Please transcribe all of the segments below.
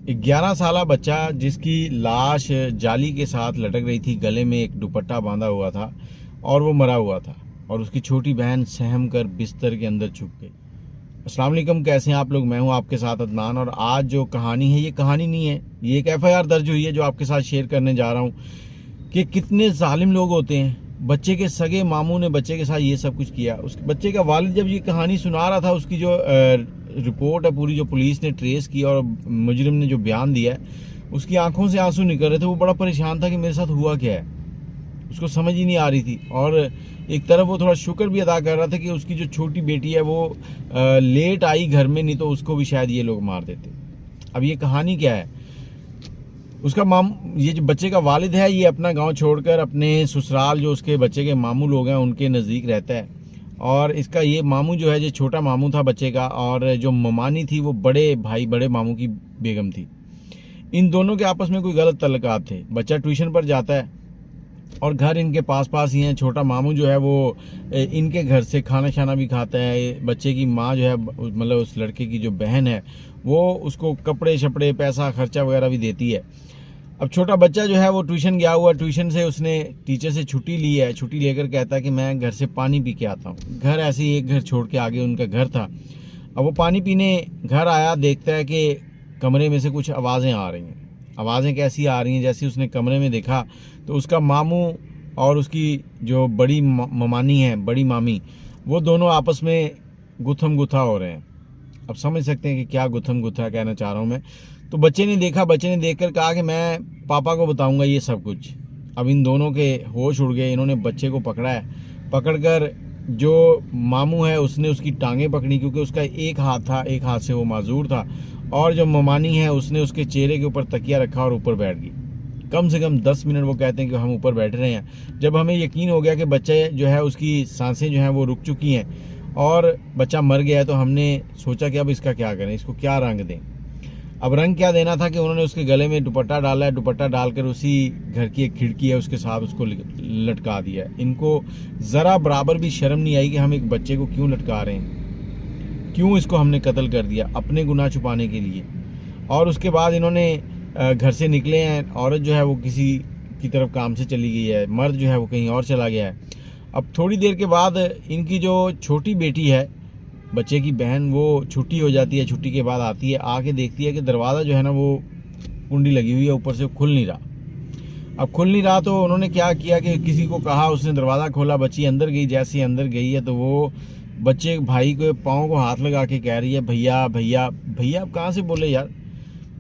11 साला बच्चा जिसकी लाश जाली के साथ लटक रही थी, गले में एक दुपट्टा बांधा हुआ था और वो मरा हुआ था, और उसकी छोटी बहन सहम कर बिस्तर के अंदर छुप गई। अस्सलाम वालेकुम, कैसे हैं आप लोग? मैं हूं आपके साथ अदनान, और आज जो कहानी है ये कहानी नहीं है, ये एक FIR दर्ज हुई है जो आपके साथ शेयर करने जा रहा हूं कि कितने जालिम लोग होते हैं। बच्चे के सगे मामू ने बच्चे के साथ ये सब कुछ किया। उस बच्चे का वालिद जब ये कहानी सुना रहा था, उसकी जो रिपोर्ट है पूरी, जो पुलिस ने ट्रेस की और मुजरिम ने जो बयान दिया है, उसकी आंखों से आंसू निकल रहे थे। वो बड़ा परेशान था कि मेरे साथ हुआ क्या है, उसको समझ ही नहीं आ रही थी। और एक तरफ वो थोड़ा शुक्र भी अदा कर रहा था कि उसकी जो छोटी बेटी है वो लेट आई घर में, नहीं तो उसको भी शायद ये लोग मार देते। अब ये कहानी क्या है? उसका ये जो बच्चे का वालिद है, ये अपना गांव छोड़कर अपने ससुराल, जो उसके बच्चे के मामू लोग हैं उनके नज़दीक रहता है। और इसका ये मामू जो है, जो छोटा मामू था बच्चे का, और जो ममानी थी वो बड़े भाई, बड़े मामू की बेगम थी। इन दोनों के आपस में कोई गलत तल्लुकात थे। बच्चा ट्यूशन पर जाता है और घर इनके पास पास ही है। छोटा मामू जो है वो इनके घर से खाना शाना भी खाता है। बच्चे की माँ जो है, मतलब उस लड़के की जो बहन है, वो उसको कपड़े शपड़े, पैसा खर्चा वगैरह भी देती है। अब छोटा बच्चा जो है वो ट्यूशन गया हुआ, ट्यूशन से उसने टीचर से छुट्टी ली है। छुट्टी लेकर कहता है कि मैं घर से पानी पी के आता हूँ। घर ऐसे ही एक घर छोड़ के आगे उनका घर था। अब वो पानी पीने घर आया, देखता है कि कमरे में से कुछ आवाज़ें आ रही हैं। आवाज़ें कैसी आ रही हैं? जैसे उसने कमरे में देखा तो उसका मामू और उसकी जो बड़ी ममानी है, बड़ी मामी, वो दोनों आपस में गुथम गुथा हो रहे हैं। अब समझ सकते हैं कि क्या गुथम गुथा कहना चाह रहा हूँ मैं। तो बच्चे ने देखा, बच्चे ने देखकर कहा कि मैं पापा को बताऊंगा ये सब कुछ। अब इन दोनों के होश उड़ गए। इन्होंने बच्चे को पकड़ा है। पकड़कर जो मामू है उसने उसकी टांगें पकड़ी, क्योंकि उसका एक हाथ था, एक हाथ से वो माजूर था। और जो ममानी है उसने उसके चेहरे के ऊपर तकिया रखा और ऊपर बैठ गई। कम से कम 10 मिनट वो कहते हैं कि हम ऊपर बैठ रहे हैं। जब हमें यकीन हो गया कि बच्चे जो है उसकी सांसें जो हैं वो रुक चुकी हैं और बच्चा मर गया है, तो हमने सोचा कि अब इसका क्या करें, इसको क्या रंग दें। अब रंग क्या देना था कि उन्होंने उसके गले में दुपट्टा डाला है। दुपट्टा डालकर उसी घर की एक खिड़की है उसके साथ उसको लटका दिया है। इनको ज़रा बराबर भी शर्म नहीं आई कि हम एक बच्चे को क्यों लटका रहे हैं, क्यों इसको हमने कत्ल कर दिया अपने गुनाह छुपाने के लिए। और उसके बाद इन्होंने घर से निकले हैं। औरत जो है वो किसी की तरफ काम से चली गई है, मर्द जो है वो कहीं और चला गया है। अब थोड़ी देर के बाद इनकी जो छोटी बेटी है, बच्चे की बहन, वो छुट्टी हो जाती है। छुट्टी के बाद आती है, आके देखती है कि दरवाज़ा जो है ना वो कुंडी लगी हुई है, ऊपर से खुल नहीं रहा। अब खुल नहीं रहा तो उन्होंने क्या किया कि किसी को कहा, उसने दरवाज़ा खोला, बच्ची अंदर गई। जैसे ही अंदर गई है तो वो बच्चे भाई के पाँव को हाथ लगा के कह रही है, भैया भैया भैया। अब कहाँ से बोले यार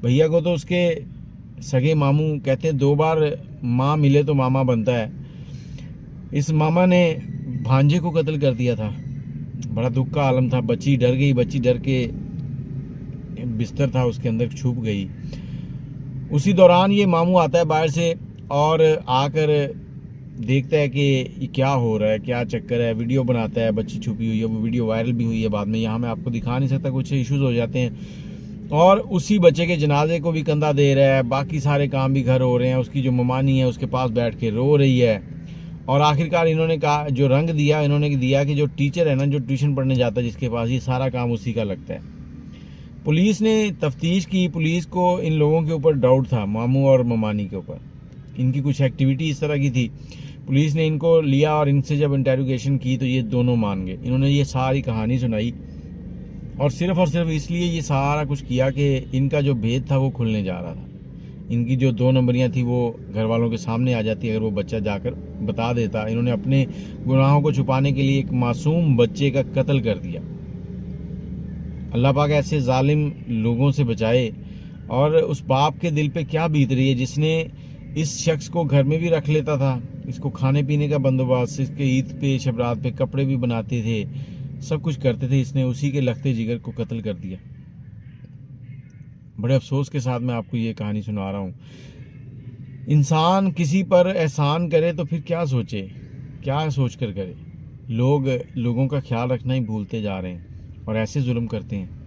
भैया को? तो उसके सगे मामू कहते हैं 2 बार माँ मिले तो मामा बनता है। इस मामा ने भांजे को कत्ल कर दिया था। बड़ा दुख का आलम था। बच्ची डर गई, बच्ची डर के बिस्तर था उसके अंदर छुप गई। उसी दौरान ये मामू आता है बाहर से और आकर देखता है कि ये क्या हो रहा है, क्या चक्कर है। वीडियो बनाता है, बच्ची छुपी हुई है। वो वीडियो वायरल भी हुई है बाद में। यहाँ मैं आपको दिखा नहीं सकता, कुछ इश्यूज हो जाते हैं। और उसी बच्चे के जनाजे को भी कंधा दे रहा है। बाकी सारे काम भी घर हो रहे हैं। उसकी जो ममानी है उसके पास बैठ के रो रही है। और आखिरकार इन्होंने कहा, जो रंग दिया इन्होंने दिया कि जो टीचर है ना, जो ट्यूशन पढ़ने जाता है जिसके पास, ये सारा काम उसी का लगता है। पुलिस ने तफ्तीश की। पुलिस को इन लोगों के ऊपर डाउट था, मामू और ममानी के ऊपर। इनकी कुछ एक्टिविटी इस तरह की थी। पुलिस ने इनको लिया और इनसे जब इंटेरोगेशन की तो ये दोनों मान गए। इन्होंने ये सारी कहानी सुनाई और सिर्फ इसलिए ये सारा कुछ किया कि इनका जो भेद था वो खुलने जा रहा था। इनकी जो 2 नंबरियाँ थी वो घर वालों के सामने आ जाती अगर वो बच्चा जाकर बता देता। इन्होंने अपने गुनाहों को छुपाने के लिए एक मासूम बच्चे का कत्ल कर दिया। अल्लाह पाक ऐसे जालिम लोगों से बचाए। और उस बाप के दिल पे क्या बीत रही है जिसने इस शख्स को घर में भी रख लेता था, इसको खाने पीने का बंदोबस्त, इसके ईद पे शबरात पे कपड़े भी बनाते थे, सब कुछ करते थे। इसने उसी के लखते जिगर को कत्ल कर दिया। बड़े अफसोस के साथ मैं आपको ये कहानी सुना रहा हूँ। इंसान किसी पर एहसान करे तो फिर क्या सोचे, क्या सोच कर करे। लोगों का ख्याल रखना ही भूलते जा रहे हैं और ऐसे जुल्म करते हैं।